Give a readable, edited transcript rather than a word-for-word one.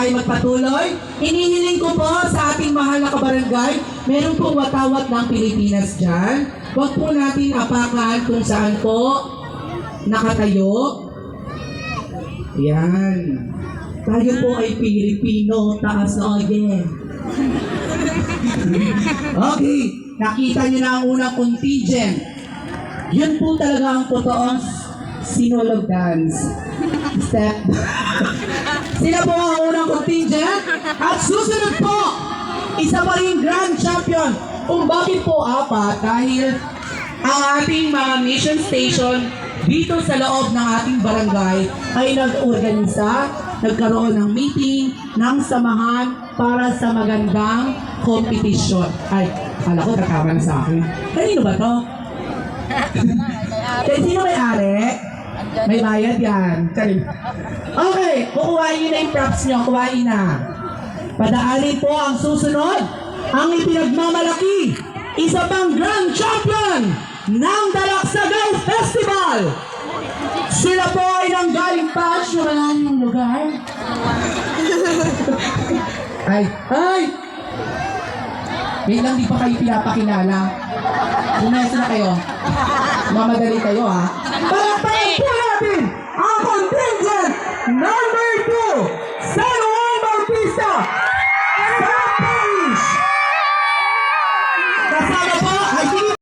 tayo magpatuloy, inihiling ko po sa ating mahal na kabarangay, meron pong watawat ng Pilipinas dyan. Huwag po natin apakan kung saan po nakatayo. Yan. Tayo po ay Pilipino, taas na again. Okay, nakita niyo na ang unang contingent. Yun po talaga ang totoong sinulog dance. Step. Sila po ang unang contingent. At susunod po, isa pa rin grand champion. Kung bakit po apat? Dahil ang ating mga mission station dito sa loob ng ating barangay ay nag-organisa, nagkaroon ng meeting, ng samahan para sa magandang kompetisyon. Ay, kala ko tatawa na sa akin. Kanino ba to? Kaya sino may-ari? May bayad yan. Okay, kukuhain nyo na yung props nyo. Kuhain na. Padaanin po ang susunod. Ang ipinagmamalaki. Isa pang grand champion ng Dalaksagay Festival. Sila po ay nanggaling pa. Wala ng lugar. Ay! Wait lang, di pa kayo pinapakilala. Umesa na kayo. Mamadali kayo, ha? Palakpakan po